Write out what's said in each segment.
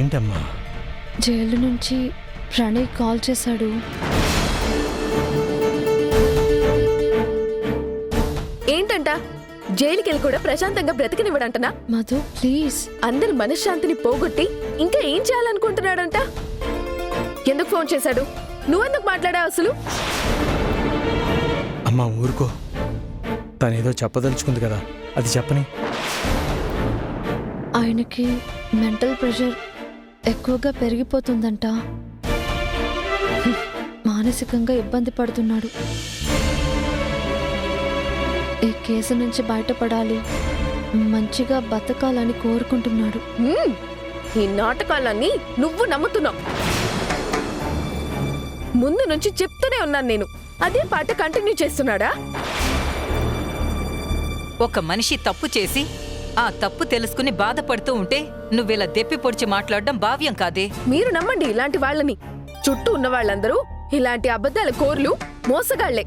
ఏంటమ్మా? జైలు నుంచి ప్రణయ్ కాల్ చేశాడు. ఏంటంట? జైలుకి వెళ్ళి కూడా ప్రశాంతంగా బ్రతికనివ్వడంటనా? మధు ప్లీజ్. అందరి మనశ్శాంతిని పోగొట్టి ఇంకా ఏం చేయాలనుకుంటున్నాడంట? ఎందుకు ఫోన్ చేశాడు? నువ్వెందుకు మాట్లాడావు అసలు? అమ్మా ఊరుకో, తనేదో చెప్పదలుచుకుంది కదా, అది చెప్పని. ఆయనకి మెంటల్ ప్రెషర్ ఎక్కువగా పెరిగిపోతుందంట. మానసికంగా ఇబ్బంది పడుతున్నాడు. ఈ కేసు నుంచి బయటపడాలి, మంచిగా బతకాలని కోరుకుంటున్నాడు. ఈ నాటకాలన్నీ నువ్వు నమ్ముతున్నావు. ముందు నుంచి చెప్తూనే ఉన్నాను నేను. అదే పాట కంటిన్యూ చేస్తున్నాడా? ఒక మనిషి తప్పు చేసి ఆ తప్పు తెలుసుకుని బాధపడుతూ ఉంటే నువ్విలా దెప్పి పొడిచి మాట్లాడడం భావ్యం కాదే. మీరు నమ్మండి ఇలాంటి వాళ్ళని. చుట్టూ ఉన్న వాళ్ళందరూ ఇలాంటి అబద్ధాల కోర్లు, మోసగాళ్లే.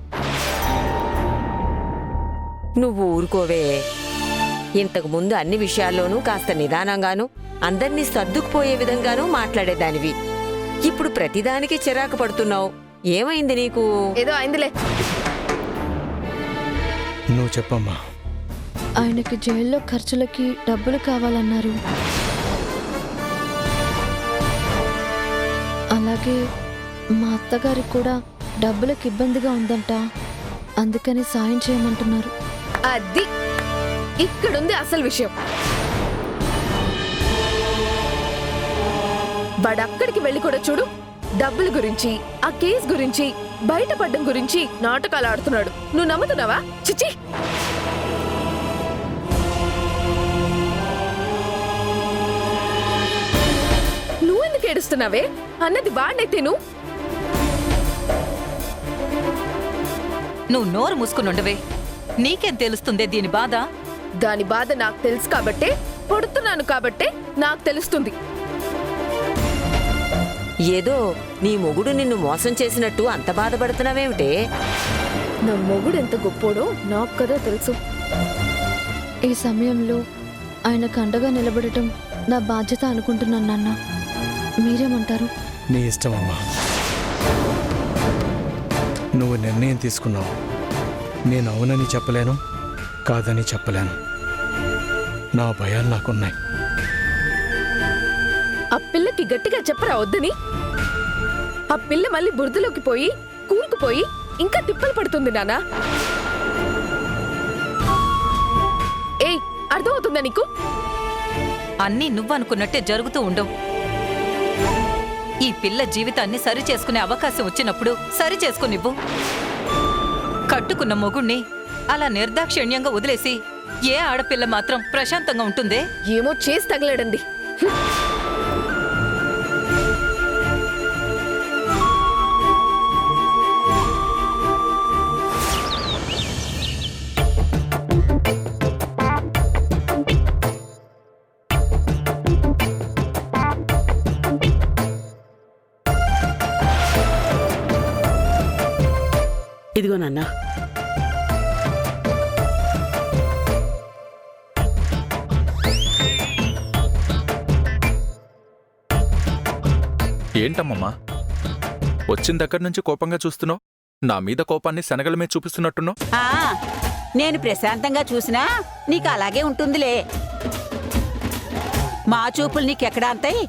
నువ్వు ఊరుకోవే. ఇంతకు ముందు అన్ని విషయాల్లోనూ కాస్త నిదానంగానూ అందర్నీ సర్దుకుపోయే విధంగానూ మాట్లాడేదానివి. ఇప్పుడు ప్రతిదానికి చిరాకు పడుతున్నావు. ఏమైంది నీకు? ఏదో అయిందిలే. నువ్వు చెప్పమ్మా. ఆయనకి జైల్లో ఖర్చులకి డబ్బులు కావాలన్నారు. అలాగే మా అత్తగారికి కూడా డబ్బులకు ఇబ్బందిగా ఉందంట. అందుకని సాయం చేయమంటున్నారు. అది ఇక్కడుంది అసలు విషయం. వాడక్కడికి వెళ్ళి కూడా చూడు, డబ్బుల గురించి, ఆ కేసు గురించి, బయటపడ్డం గురించి నాటకాలు ఆడుతున్నాడు. నువ్వు నమ్ముతున్నావా? చిచి. నువ్వెందుకు ఏడుస్తున్నావే? అన్నది వాడినైతే నువ్వు నోరు మూసుకునుండవే. నీకేం తెలుస్తుందే దీని బాధ? దాని బాధ నాకు తెలుసు కాబట్టే, పడుతున్నాను కాబట్టే నాకు తెలుస్తుంది. ఏదో నీ మొగుడు నిన్ను మోసం చేసినట్టు అంత బాధపడుతున్నావేమిటే? నా మొగుడు ఎంత గొప్పోడో నాకు కదా తెలుసు. ఈ సమయంలో ఆయనకు అండగా నిలబడటం నా బాధ్యత అనుకుంటున్నాను నాన్న. మీరేమంటారు? నీ ఇష్టమమ్మా. నువ్వు నిర్ణయం తీసుకున్నావు. నేను అవునని చెప్పలేను, కాదని చెప్పలేను. నా భయాలు నాకున్నాయి. ఆ పిల్లకి గట్టిగా చెప్పరా వద్దని? ఆ పిల్ల మళ్ళీ బురదలోకి పోయి కూరుకుపోయి ఇంకా తిప్పలు పడుతుంది నానా. ఏయ్, అర్థమవుతుందా నీకు? అన్నీ నువ్వనుకున్నట్టే జరుగుతూ ఉండవు. ఈ పిల్ల జీవితాన్ని సరి చేసుకునే అవకాశం వచ్చినప్పుడు సరి చేసుకునివ్వు. కట్టుకున్న మొగుణ్ణి అలా నిర్దాక్షిణ్యంగా వదిలేసి ఏ ఆడపిల్ల మాత్రం ప్రశాంతంగా ఉంటుందే? ఏమో చేసి తగలడండి. ఇదిగో నాన్న. ఏంటమ్మమ్మా, వచ్చిన దగ్గర నుంచి కోపంగా చూస్తున్నావు? నా మీద కోపాన్ని శనగల మీద చూపిస్తున్నట్టున్నావు. నేను ప్రశాంతంగా చూసినా నీకు అలాగే ఉంటుందిలే. మా చూపులు నీకెక్కడ అంతాయి?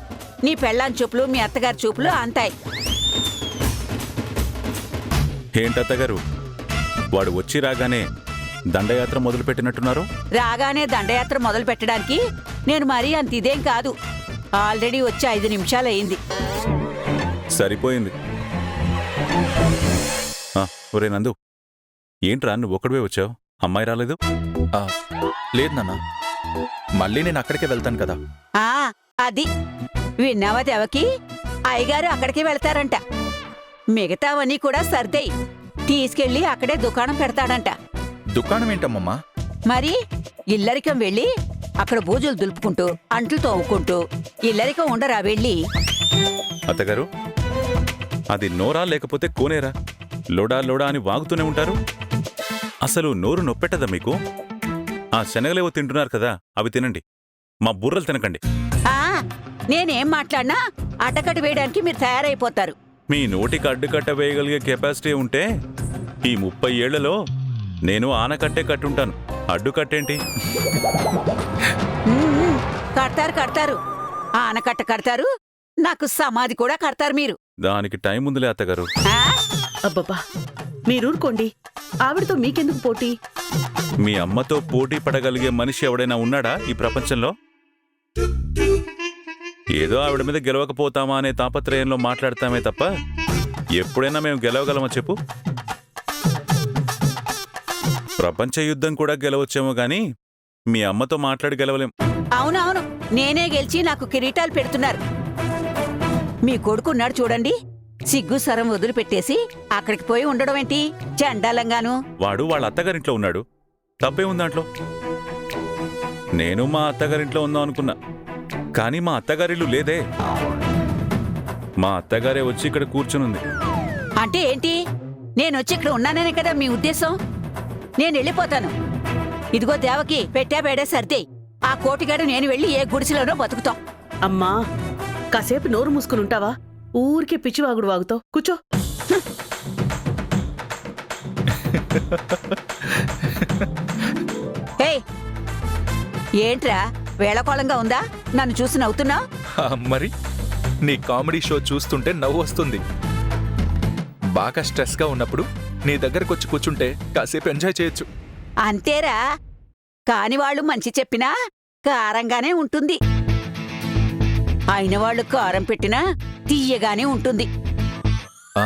నీ పెళ్ళాం చూపులు, మీ అత్తగారి చూపులు అంతాయి. ఏంటత్తగారు, వాడు వచ్చి రాగానే దండయాత్ర మొదలుపెట్టినట్టున్నారు? రాగానే దండయాత్ర మొదలు పెట్టడానికి నేను మరీ అంత ఇదేం కాదు. ఆల్రెడీ వచ్చి 5 నిమిషాలయ్యింది. సరిపోయింది. ఒరే నందు, ఏంట్రా నువ్వు ఒక్కడివే వచ్చావు? అమ్మాయి రాలేదు? లేదు నాన్న, మళ్ళీ నేను అక్కడికే వెళ్తాను కదా. అది విన్నావా దేవకి? అయ్యగారు అక్కడికి వెళ్తారంట. మిగతావన్నీ కూడా సర్దయి తీసుకెళ్లి అక్కడే దుకాణం పెడతాడంట. దుకాణం ఏంటమ్మమ్మా? మరి ఇల్లరికం వెళ్ళి అక్కడ బూజులు దులుపుకుంటూ అంట్లు తోముకుంటూ ఇల్లరికం ఉండరా వెళ్ళి? అత్తగారు, అది నోరా లేకపోతే కోనేరా? లోడా లోడా అని వాగుతూనే ఉంటారు. అసలు నోరు నొప్పెట్టదా మీకు? ఆ శనగలేవో తింటున్నారు కదా, అవి తినండి. మా బుర్రలు తినకండి. నేనేం మాట్లాడినా అడ్డకట్ట వేయడానికి మీరు తయారైపోతారు. మీ నోటికి అడ్డుకట్ట వేయగలిగే కెపాసిటీ ఉంటే ఈ 30 ఏళ్లలో నేను ఆనకట్టే కట్టుంటాను. అడ్డుకట్టేంటి? కడతారు ఆనకట్ట కడతారు, నాకు సమాధి కూడా కడతారు మీరు. దానికి టైం ఉందిలే అత్తగారు. ఆ? అబ్బబ్బా మీరూరుకోండి, ఆవిడతో మీకెందుకు పోటీ? మీ అమ్మతో పోటీ పడగలిగే మనిషి ఎవడైనా ఉన్నాడా ఈ ప్రపంచంలో? ఏదో ఆవిడ మీద గెలవకపోతామా అనే తాపత్రయంలో మాట్లాడతామే తప్ప ఎప్పుడైనా మేము గెలవగలమా చెప్పు? ప్రపంచ యుద్ధం కూడా గెలవచ్చేమో గాని మీ అమ్మతో మాట్లాడి గెలవలేం. అవునవును, నేనే గెలిచి నాకు కిరీటాలు పెడుతున్నారు. మీ కొడుకున్నాడు చూడండి, సిగ్గు సరం వదిలిపెట్టేసి అక్కడికి పోయి ఉండడం ఏంటి చండాలంగాను. వాడు వాళ్ళ అత్తగారింట్లో ఉన్నాడు, తప్పే ఉంది దాంట్లో. నేను మా అత్తగారింట్లో ఉందాం అనుకున్నా, కానీ మా అత్తగారిల్లు లేదే. మా అత్తగారే వచ్చి ఇక్కడ కూర్చునుంది. అంటే ఏంటి? నేనొచ్చి ఇక్కడ ఉన్నాననే కదా మీ ఉద్దేశం? నేను వెళ్ళిపోతాను. ఇదిగో దేవకి పెట్టా పేడే సర్దే. ఆ కోటిగాడు నేను వెళ్ళి ఏ గుడిసెలోనో బతుకుతాం. అమ్మా కాసేపు నోరు మూసుకుని ఉంటావా? ఊరికే పిచ్చివాగుడు వాగుతావు. కూర్చో. ఏయ్, ఏంట్రా వేళకోళంగా ఉందా? నన్ను చూసి నవ్వుతున్నావు? మరి నీ కామెడీ షో చూస్తుంటే నవ్వు వస్తుంది. బాగా స్ట్రెస్గా ఉన్నప్పుడు నీ దగ్గరకు వచ్చి కూర్చుంటే కాసేపు ఎంజాయ్ చేయొచ్చు. అంతేరా, కాని వాళ్ళు మంచి చెప్పినా కారంగానే ఉంటుంది. అయిన వాళ్ళు కారం పెట్టినా తీయగానే ఉంటుంది. ఆ?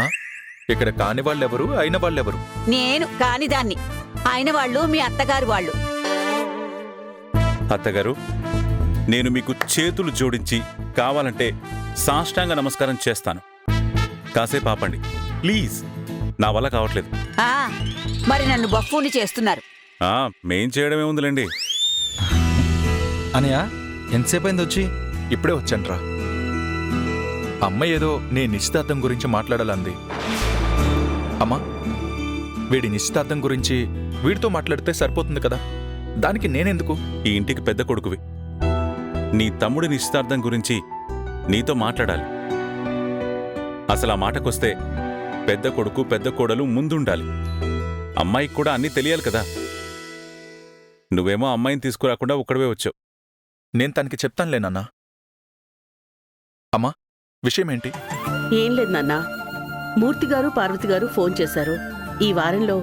ఇక్కడ కాని వాళ్ళెవరు, అయిన వాళ్ళెవరు? నేను కానిదాన్ని, అయిన వాళ్ళు మీ అత్తగారు వాళ్ళు. అత్తగారు, నేను మీకు చేతులు జోడించి కావాలంటే సాష్టాంగ నమస్కారం చేస్తాను. కాసేపు ఆపండి ప్లీజ్, నా వల్ల కావట్లేదు. ఆ, మరి నన్ను బఫూని చేస్తున్నారు. మేం చేయడమే ఉందిలేండి. అనయ్య ఎంతసేపు అయింది వచ్చి? ఇప్పుడే వచ్చానురా. అమ్మ ఏదో నీ నిశ్చితార్థం గురించి మాట్లాడాలంది. అమ్మా, వీడి నిశ్చితార్థం గురించి వీడితో మాట్లాడితే సరిపోతుంది కదా, దానికి నేనెందుకు? ఈ ఇంటికి పెద్ద కొడుకువి. నీ తమ్ముడి నిశ్చితార్థం గురించి నీతో మాట్లాడాలి. అసలు ఆ మాటకొస్తే పెద్ద కొడుకు పెద్ద కోడలు ముందుండాలి. అమ్మాయికి కూడా అన్నీ తెలియాలి కదా. నువ్వేమో అమ్మాయిని తీసుకురాకుండా ఒక్కడవే వచ్చావు. నేను తనకి చెప్తానులే నాన్నా. అమ్మా, విషయం ఏంటి? ఏం లేదు నాన్నా, మూర్తిగారు పార్వతిగారు ఫోన్ చేశారు. ఈ వారంలో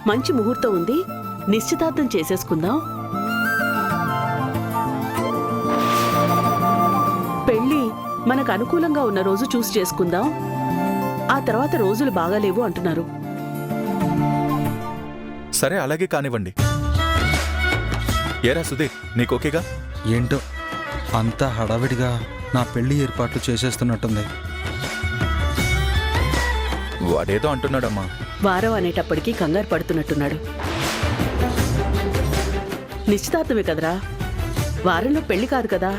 మంచి ముహూర్తం ఉంది, నిశ్చితార్థం చేసేసుకుందాం. పెళ్లి మనకు అనుకూలంగా ఉన్న రోజు చూసి చేసుకుందాం. ఆ తర్వాత రోజులు బాగాలేవు అంటున్నారు. సరే అలాగే కానివ్వండి. ఏరా సుధీర్, నీకోకేగా? ఏంటో అంతా హడావిడిగా నా పెళ్లి ఏర్పాట్లు చేసేస్తున్నట్టుంది. వాడేదో అంటున్నాడమ్మా. వారం అనేటప్పటికీ కంగారు పడుతున్నట్టున్నాడు. నిశ్చితార్థమే కదరా, వారంలో పెళ్లి కాదు కదా.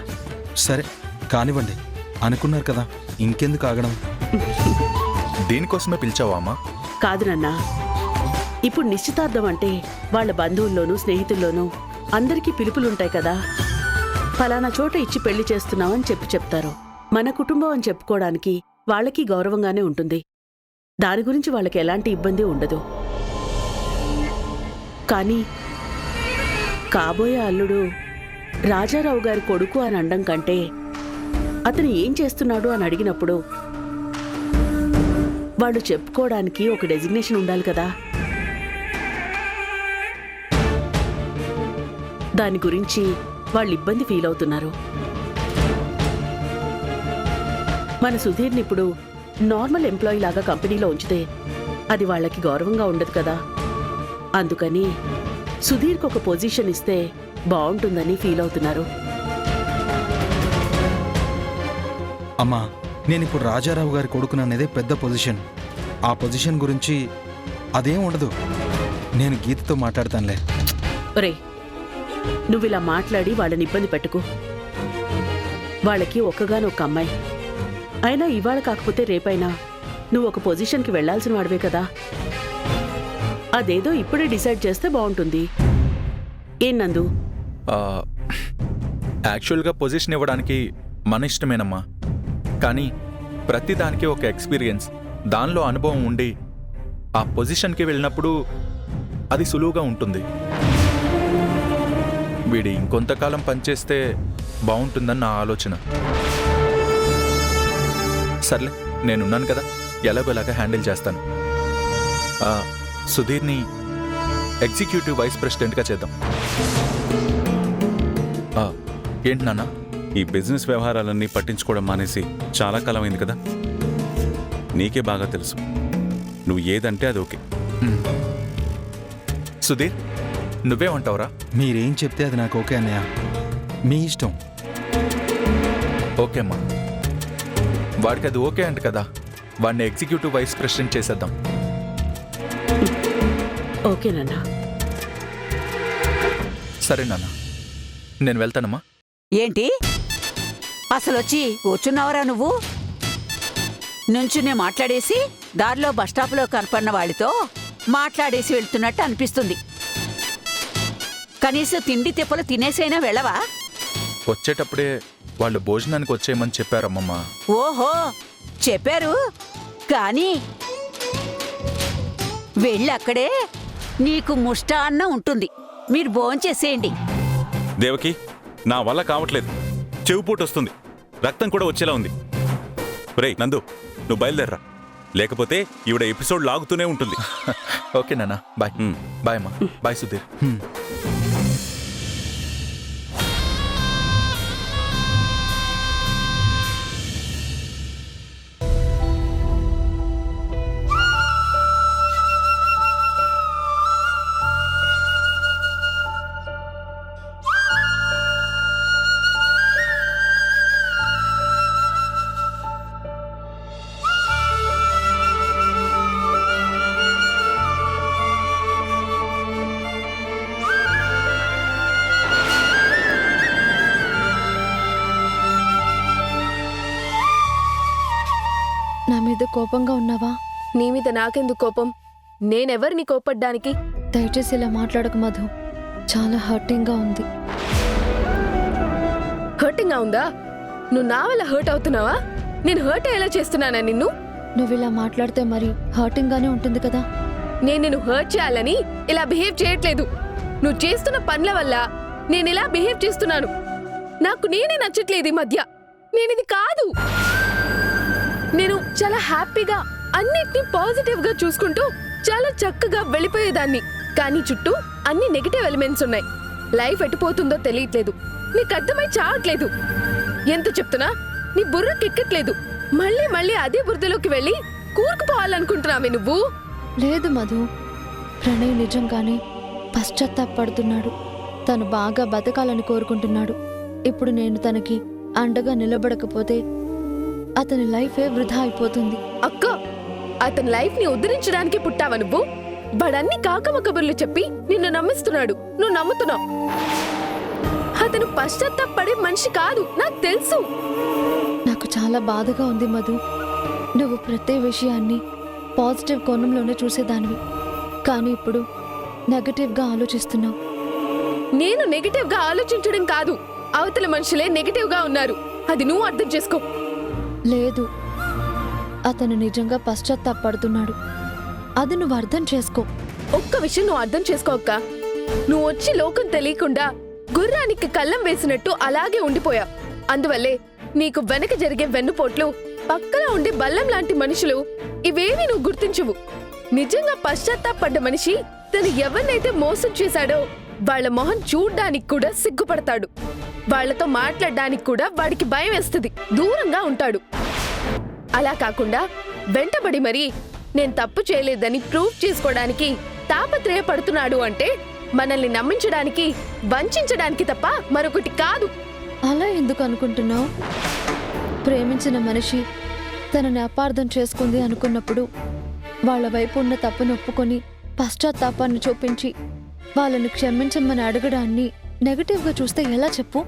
సరే కానివ్వండి, అనుకున్నారు కదా, ఇంకెందుకు ఆగడం? దీనికోసమే పిలిచావా అమ్మా? కాదు నాన్నా, ఇప్పుడు నిశ్చితార్థం అంటే వాళ్ళ బంధువుల్లోనూ స్నేహితుల్లోనూ అందరికీ పిలుపులుంటాయి కదా. ఫలానా చోట ఇచ్చి పెళ్లి చేస్తున్నామని చెప్తారు. మన కుటుంబం అని చెప్పుకోవడానికి వాళ్ళకి గౌరవంగానే ఉంటుంది. దాని గురించి వాళ్ళకి ఎలాంటి ఇబ్బంది ఉండదు. కానీ కాబోయే అల్లుడు రాజారావు గారి కొడుకు అని అనడం కంటే అతను ఏం చేస్తున్నాడు అని అడిగినప్పుడు వాళ్ళు చెప్పుకోవడానికి ఒక డెసిగ్నేషన్ ఉండాలి కదా. దాని గురించి వాళ్ళు ఇబ్బంది ఫీల్ అవుతున్నారు. మన సుధీర్ని ఇప్పుడు నార్మల్ ఎంప్లాయీ లాగా కంపెనీలో ఉంచితే అది వాళ్ళకి గౌరవంగా ఉండదు కదా. అందుకని సుధీర్కి ఒక పొజిషన్ ఇస్తే బాగుంటుందని ఫీల్ అవుతున్నారు. అమ్మా, నేనిప్పుడు రాజారావు గారి కొడుకుననేదే పెద్ద పొజిషన్. ఆ పొజిషన్ గురించి అదేం ఉండదు. నేను గీతతో మాట్లాడతానులే. ఒరే, నువ్విలా మాట్లాడి వాళ్ళని ఇబ్బంది పెట్టుకు. వాళ్ళకి ఒక్కగానొక్క అమ్మాయి. అయినా ఇవాళ కాకపోతే రేపైనా నువ్వు ఒక పొజిషన్కి వెళ్లాల్సిన వాడివే కదా. అదేదో ఇప్పుడే డిసైడ్ చేస్తే బాగుంటుంది. ఏం నందు? యాక్చువల్గా పొజిషన్ ఇవ్వడానికి మన ఇష్టమేనమ్మా. కానీ ప్రతిదానికి ఒక ఎక్స్పీరియన్స్, దానిలో అనుభవం ఉండి ఆ పొజిషన్కి వెళ్ళినప్పుడు అది సులువుగా ఉంటుంది. వీడి ఇంకొంతకాలం పనిచేస్తే బాగుంటుందని నా ఆలోచన. సర్లే, నేనున్నాను కదా, ఎలాగోలాగా హ్యాండిల్ చేస్తాను. సుధీర్ని ఎగ్జిక్యూటివ్ వైస్ ప్రెసిడెంట్గా చేద్దాం. ఏంటి నాన్న? ఈ బిజినెస్ వ్యవహారాలన్నీ పట్టించుకోవడం మానేసి చాలా కాలమైంది కదా. నీకే బాగా తెలుసు, నువ్వు ఏదంటే అది ఓకే. సుధీర్, నువ్వేమంటావురా? మీరేం చెప్తే అది నాకు ఓకే అన్నయ్య, మీ ఇష్టం. ఓకే అమ్మా, వాడికి అది ఓకే అంట కదా, వాడిని ఎగ్జిక్యూటివ్ వైస్ ప్రెసిడెంట్ చేసేద్దాం. ఓకేనన్నా. సరే నాన్న, నేను వెళ్తానమ్మా. ఏంటి అసలొచ్చి కూర్చున్నావరా నువ్వు? నుంచునే మాట్లాడేసి దారిలో బస్టాప్లో కనపడిన వాడితో మాట్లాడేసి వెళ్తున్నట్టు అనిపిస్తుంది. కనీసం తిండి తిప్పలు తినేసైనా వెళ్ళవా? వచ్చేటప్పుడే వాళ్ళు భోజనానికి వచ్చేయమని చెప్పారమ్మమ్మ. ఓహో, చెప్పారు. కానీ వెళ్ళక్కడే నీకు ముష్టాన్నం ఉంటుంది, మీరు భోంచేసేయండి. దేవకి, నా వల్ల కావట్లేదు, చెవుపోటు వస్తుంది, రక్తం కూడా వచ్చేలా ఉంది. రేయ్ నందు, నువ్వు బయలుదేర్రా, లేకపోతే ఈవిడ ఎపిసోడ్ లాగుతూనే ఉంటుంది. ఓకే నాన్న, బాయ్. బాయ్ అమ్మా. బాయ్ సుధీర్. నా మీద కోపంగా ఉన్నావా? నీ మీద నాకెందుకు కోపం? నేనెవరిని కోపడ్డానికి? దయచేసి ఇలా మాట్లాడక మధు, చాలా హర్టింగ్గా ఉంది. హర్టింగ్గా ఉందా? నువ్వు నా వల్ల హర్ట్ అవుతున్నావా? నేను హర్ట్ అయ్యేలా చేస్తున్నానా నిన్ను? నువ్వు ఇలా మాట్లాడితే మరి హర్టింగ్గానే ఉంటుంది కదా. నేను నిన్ను హర్ట్ చేయాలని ఇలా బిహేవ్ చేయట్లేదు. నువ్వు చేస్తున్న పనుల వల్ల నేను ఇలా బిహేవ్ చేస్తున్నాను. నాకు నేనే నచ్చట్లేదు ఈ మధ్య. నేనిది కాదు. నేను చాలా హ్యాపీగా అన్నిటినీ పాజిటివ్ గా చూసుకుంటూ చాలా చక్కగా వెళ్ళిపోయేదాన్ని. కానీ చుట్టూ అన్ని నెగటివ్ ఎలిమెంట్స్ ఉన్నాయి. లైఫ్ ఎటుపోతుందో తెలియట్లేదు. నీకు అర్థమై చావట్లేదు. ఎంత చెప్తున్నా నీ బుర్రకెక్కట్లేదు. మళ్ళీ మళ్ళీ అదే బురదలోకి వెళ్ళి కూరుకుపోవాలనుకుంటున్నావే నువ్వు? లేదు మధు, ప్రణయ్ నిజంగానే పశ్చాత్తాపడుతున్నాడు. తను బాగా బతకాలని కోరుకుంటున్నాడు. ఇప్పుడు నేను తనకి అండగా నిలబడకపోతే అతని లైఫే వృధా అయిపోతుంది. అక్క, అతని లైఫ్ ని ఉద్ధరించడానికి పుట్టావా నువ్వు? వాడన్ని కాకమ్మ కబుర్లు చెప్పి నిన్ను నమ్మిస్తున్నాడు. నువ్వు నమ్ముతున్నావు. అతను పశ్చాత్తాపడే మనిషి కాదు, నాకు తెలుసు. నాకు చాలా బాధగా ఉంది మధు. నువ్వు ప్రతి విషయాన్ని పాజిటివ్ కోణంలోనే చూసేదానివి, కానీ ఇప్పుడు నెగటివ్గా ఆలోచిస్తున్నావు. నేను నెగటివ్ గా ఆలోచించడం కాదు, అవతల మనుషులే నెగటివ్ గా ఉన్నారు. అది నువ్వు అర్థం చేసుకో. లేదు, అతను నిజంగా పశ్చాత్తాపడుతున్నాడు. అది నువ్వు అర్థం చేసుకో. ఒక్క విషయం నువ్వు అర్థం చేసుకో అక్క. నువ్వు వచ్చి లోకం తెలియకుండా గుర్రానికి కళ్ళం వేసినట్టు అలాగే ఉండిపోయా. అందువల్లే నీకు వెనక జరిగే వెన్నుపోట్లు, పక్కన ఉండే బల్లం లాంటి మనుషులు ఇవేవి నువ్వు గుర్తించవు. నిజంగా పశ్చాత్తాపడ్డ మనిషి తను ఎవరినైతే మోసం చేశాడో వాళ్ళ మొహం చూడ్డానికి కూడా సిగ్గుపడతాడు. వాళ్లతో మాట్లాడడానికి కూడా వాడికి భయం వేస్తుంది, దూరంగా ఉంటాడు. అలా కాకుండా వెంటబడి మరీ నేను తప్పు చేయలేదని ప్రూవ్ చేసుకోవడానికి తాపత్రయపడుతున్నాడు అంటే మనల్ని నమ్మించడానికి, వంచడానికి తప్ప మరొకటి కాదు. అలా ఎందుకు అనుకుంటున్నావు? ప్రేమించిన మనిషి తనని అపార్థం చేసుకుంది అనుకున్నప్పుడు వాళ్ళ వైపు ఉన్న తప్పును ఒప్పుకొని పశ్చాత్తాపాన్ని చూపించి వాళ్ళని క్షమించమని అడగడాన్ని నెగటివ్గా చూస్తే ఎలా చెప్పు?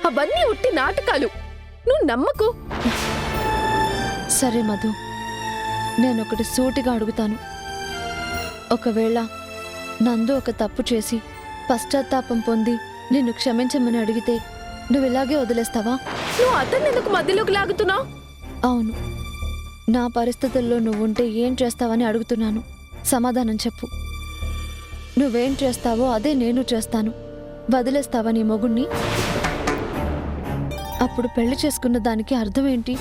అవన్నీ ఉట్టి నాటకాలు, నువ్వు నమ్మకు. సరే మధు, నేనొకటి సూటిగా అడుగుతాను. ఒకవేళ నందు ఒక తప్పు చేసి పశ్చాత్తాపం పొంది నిన్ను క్షమించమని అడిగితే నువ్వు ఇలాగే వదిలేస్తావా? నువ్వు అతన్ని ఎందుకు మధ్యలోకి లాగుతున్నావు? అవును, నా పరిస్థితుల్లో నువ్వుంటే ఏం చేస్తావని అడుగుతున్నాను. సమాధానం చెప్పు. నువ్వేం చేస్తావో అదే నేను చేస్తాను. వదిలేస్తావా నీ మొగుణ్ణి? అప్పుడు పెళ్లి చేసుకున్న దానికి అర్థం ఏంటి?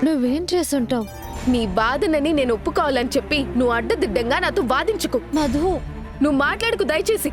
నువ్వేం చేసుంటావు? నీ బాధనని నేను ఒప్పుకోవాలని చెప్పి నువ్వు అడ్డదిడ్డంగా నాతో వాదించుకో. మధు, నువ్వు మాట్లాడుకు దయచేసి.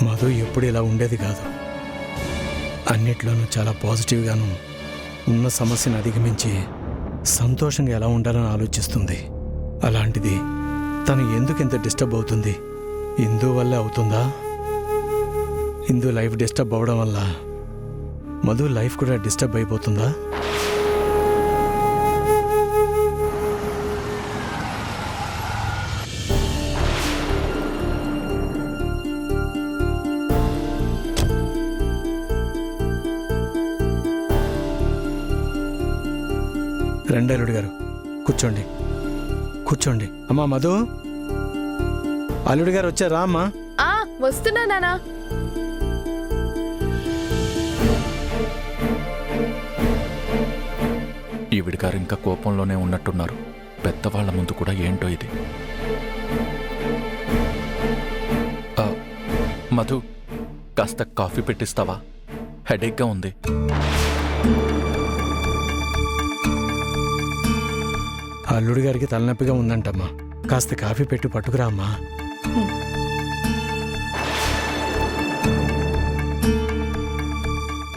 మధు ఎప్పుడు ఇలా ఉండేది కాదు. అన్నిట్లోనూ చాలా పాజిటివ్గాను, ఉన్న సమస్యను అధిగమించి సంతోషంగా ఎలా ఉండాలని ఆలోచిస్తుంది. అలాంటిది తను ఎందుకు ఇంత డిస్టర్బ్ అవుతుంది? ఇందు వల్లే అవుతుందా? ఇందు లైఫ్ డిస్టర్బ్ అవ్వడం వల్ల మధు లైఫ్ కూడా డిస్టర్బ్ అయిపోతుందా? రండి అల్లుడు గారు, కూర్చోండి కూర్చోండి. అమ్మా మధు, అల్లుడు గారు వచ్చారా అమ్మా? వస్తున్నా నానా. ఈవిడ గారు ఇంకా కోపంలోనే ఉన్నట్టున్నారు. పెద్దవాళ్ల ముందు కూడా ఏంటో ఇది. మధు, కాస్త కాఫీ పెట్టిస్తావా? హెడేక్గా ఉంది. అల్లుడు గారికి తలనొప్పిగా ఉందంటమ్మా. కాస్త కాఫీ పెట్టి పట్టుకురా అమ్మా.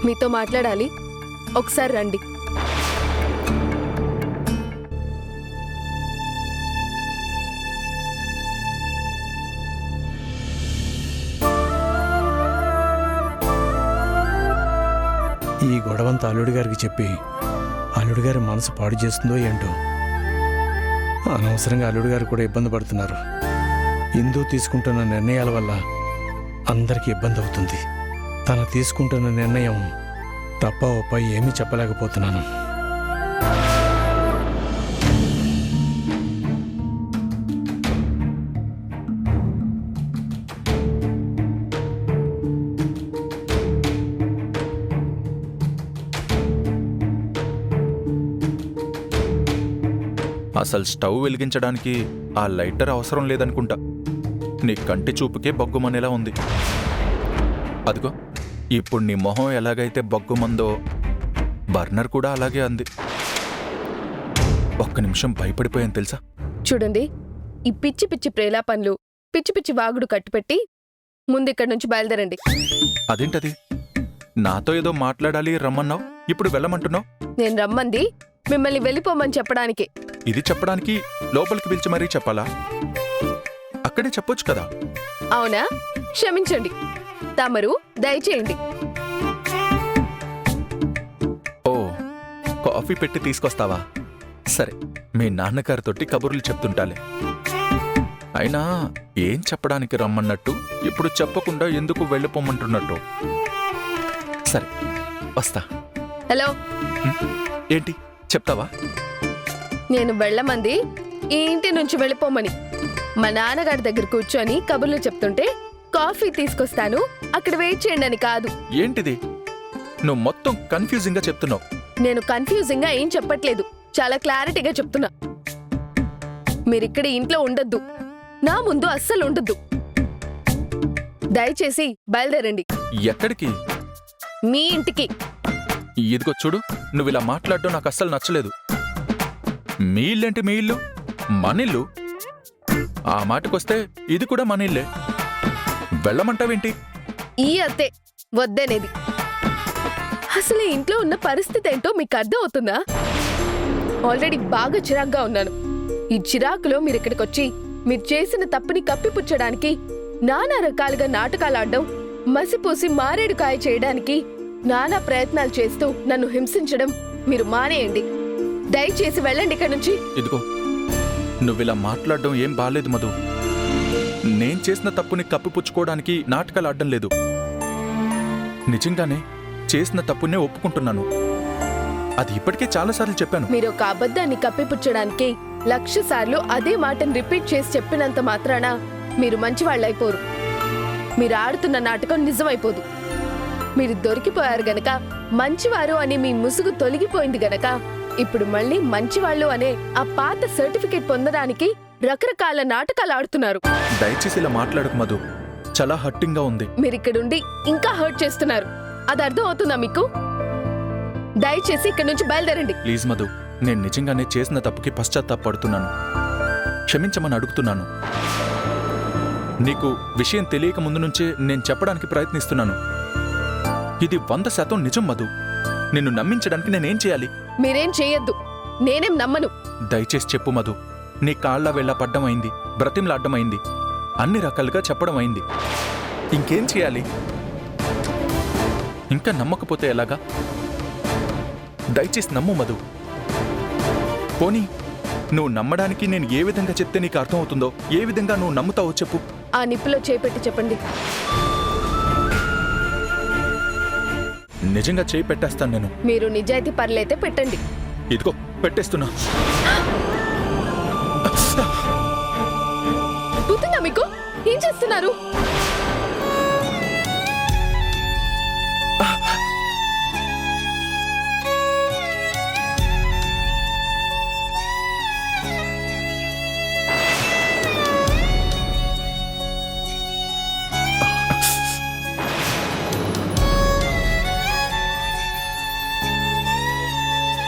మీతో మాట్లాడాలి, ఒకసారి రండి. ఈ గొడవంతా అల్లుడు గారికి చెప్పి అల్లుడు గారి మనసు పాడు చేస్తుందో ఏంటో. అనవసరంగా అల్లుడు గారు కూడా ఇబ్బంది పడుతున్నారు. ఇందు తీసుకుంటున్న నిర్ణయాల వల్ల అందరికీ ఇబ్బంది అవుతుంది. తను తీసుకుంటున్న నిర్ణయం తప్ప ఒప్ప ఏమీ చెప్పలేకపోతున్నాను. అసలు స్టవ్ వెలిగించడానికి ఆ లైటర్ అవసరం లేదనుకుంటా. నీ కంటి చూపుకే బొగ్గుమనేలా ఉంది. అదిగో, ఇప్పుడు నీ మొహం ఎలాగైతే బొగ్గుమందో బర్నర్ కూడా అలాగే అంది. ఒక్క నిమిషం భయపడిపోయాను తెలుసా? చూడండి, ఈ పిచ్చి పిచ్చి ప్రేలాపన్లు, పిచ్చి పిచ్చి వాగుడు కట్టుపెట్టి ముందు ఇక్కడి నుంచి బయలుదేరండి. అదేంటది? నాతో ఏదో మాట్లాడాలి రమ్మన్నావు, ఇప్పుడు వెళ్ళమంటున్నావు. నేను రమ్మంది మిమ్మల్ని వెళ్ళిపోమని చెప్పడానికి. ఇది చెప్పడానికి లోపలికి పిలిచి మరీ చెప్పాలా? అక్కడే చెప్పొచ్చు కదా. అవునా? క్షమించండి, తమరు దయచేయండి. ఓ, కాఫీ పెట్టి తీసుకొస్తావా? సరే, మీ నాన్నగారితోటి కబుర్లు చెప్తుంటాలే. అయినా ఏం చెప్పడానికి రమ్మన్నట్టు, ఇప్పుడు చెప్పకుండా ఎందుకు వెళ్ళిపోమంటున్నట్టు? సరే, వస్తా. హలో, ఏంటి చెప్తావా? నేను వెళ్ళమంది ఈ ఇంటి నుంచి వెళ్ళిపోమని. మా నాన్నగారి దగ్గర కూర్చొని కబుర్లు చెప్తుంటే కాఫీ తీసుకొస్తాను, అక్కడ వెయిట్ చేయండి అని కాదు. ఏంటిది? నువ్వు మొత్తం కన్ఫ్యూజింగ్ గా చెప్తున్నావు. నేను కన్ఫ్యూజింగ్ గా ఏం చెప్పట్లేదు, చాలా క్లారిటీగా చెప్తున్నా. మీరిక్కడ ఇంట్లో ఉండొద్దు, నా ముందు అస్సలు ఉండొద్దు. దయచేసి బయలుదేరండి. ఎక్కడికి? మీ ఇంటికి. ఇదిగో చూడు, నువ్వు ఇలా మాట్లాడడం నాకు అస్సలు నచ్చలేదు. మీ ఇల్లేంటి మీ ఇల్లు? మనిల్లు. ఆ మాటకొస్తే ఇది కూడా మన ఇల్లే. వెళ్ళమంటావేంటి? ఈ అత్తే వద్దనేది. అసలు ఇంట్లో ఉన్న పరిస్థితి ఏంటో మీకు అర్థం అవుతుందా? ఆల్రెడీ బాగా చిరాగ్గా ఉన్నాను. ఈ చిరాకులో మీరు ఇక్కడికొచ్చి మీరు చేసిన తప్పుని కప్పిపుచ్చడానికి, నానా రకాలుగా నాటకాలాడడం, మసిపూసి మారేడుకాయ చేయడానికి నానా ప్రయత్నాలు చేస్తూ నన్ను హింసించడం మీరు మానేయండి. దయచేసి వెళ్ళండి ఇక్కడి నుంచి. ఇదిగో నువ్విలా మాట్లాడడం ఏం బాలేదు మధు. నేను చేసిన తప్పుని కప్పిపుచ్చుకోవడానికి నాటకాలు ఆడడం లేదు. నిజంగానే చేసిన తప్పునే ఒప్పుకుంటున్నాను. అది ఇప్పటికే చాలాసార్లు చెప్పాను. మీరు ఒక అబద్ధాన్ని కప్పిపుచ్చడానికి 1,00,000 సార్లు అదే మాటను రిపీట్ చేసి చెప్పినంత మాత్రాన మీరు మంచివాళ్ళైపోరు. మీరు ఆడుతున్న నాటకం నిజమైపోదు. మీరు దొరికిపోయారు గనక, మంచివారు అని మీ ముసుగు తొలగిపోయింది గనక ఇప్పుడు మళ్ళీ మంచివాళ్ళు అనే ఆ పాత సర్టిఫికేట్ పొందడానికి రకరకాల నాటకాలు ఆడుతున్నారు. దయచేసి ఇలా మాట్లాడకు మధు. చాలా హర్టింగ్ గా ఉంది. మీరిక్కడుండి ఇంకా హర్ట్ చేస్తున్నారు. అది అర్థం అవుతుందా మీకు? దయచేసి ఇక్కడి నుంచి బయలుదేరండి. ప్లీజ్ మధు, నేను నిజంగానే చేసిన తప్పుకి పశ్చాత్తాపడుతున్నాను. క్షమించమని అడుగుతున్నాను. నీకు విషయం తెలియక ముందు నుంచే నేను చెప్పడానికి ప్రయత్నిస్తున్నాను. ఇది 100% నిజం మధు. నిన్ను నమ్మించడానికి నేనేం చేయాలి? మీరేం చేయొద్దు. నేనేం నమ్మను. దయచేసి చెప్పు మధు. నీ కాళ్ళ వెళ్ళ పడ్డం అయింది, బ్రతిమలాడ్డం అయింది, అన్ని రకాలుగా చెప్పడం అయింది. ఇంకేం చేయాలి? ఇంకా నమ్మకపోతే ఎలాగా? దయచేసి నమ్ము మధు. పోనీ నువ్వు నమ్మడానికి నేను ఏ విధంగా చెప్తే నీకు అర్థం అవుతుందో, ఏ విధంగా నువ్వు నమ్ముతావో చెప్పు. ఆ నిప్పులో చేపెట్టి చెప్పండి. నిజంగా చేయి పెట్టేస్తాను నేను. మీరు నిజాయితీ పర్లైతే పెట్టండి. ఇదిగో పెట్టేస్తున్నా. గుర్తుందా మీకు? ఏం చేస్తున్నారు?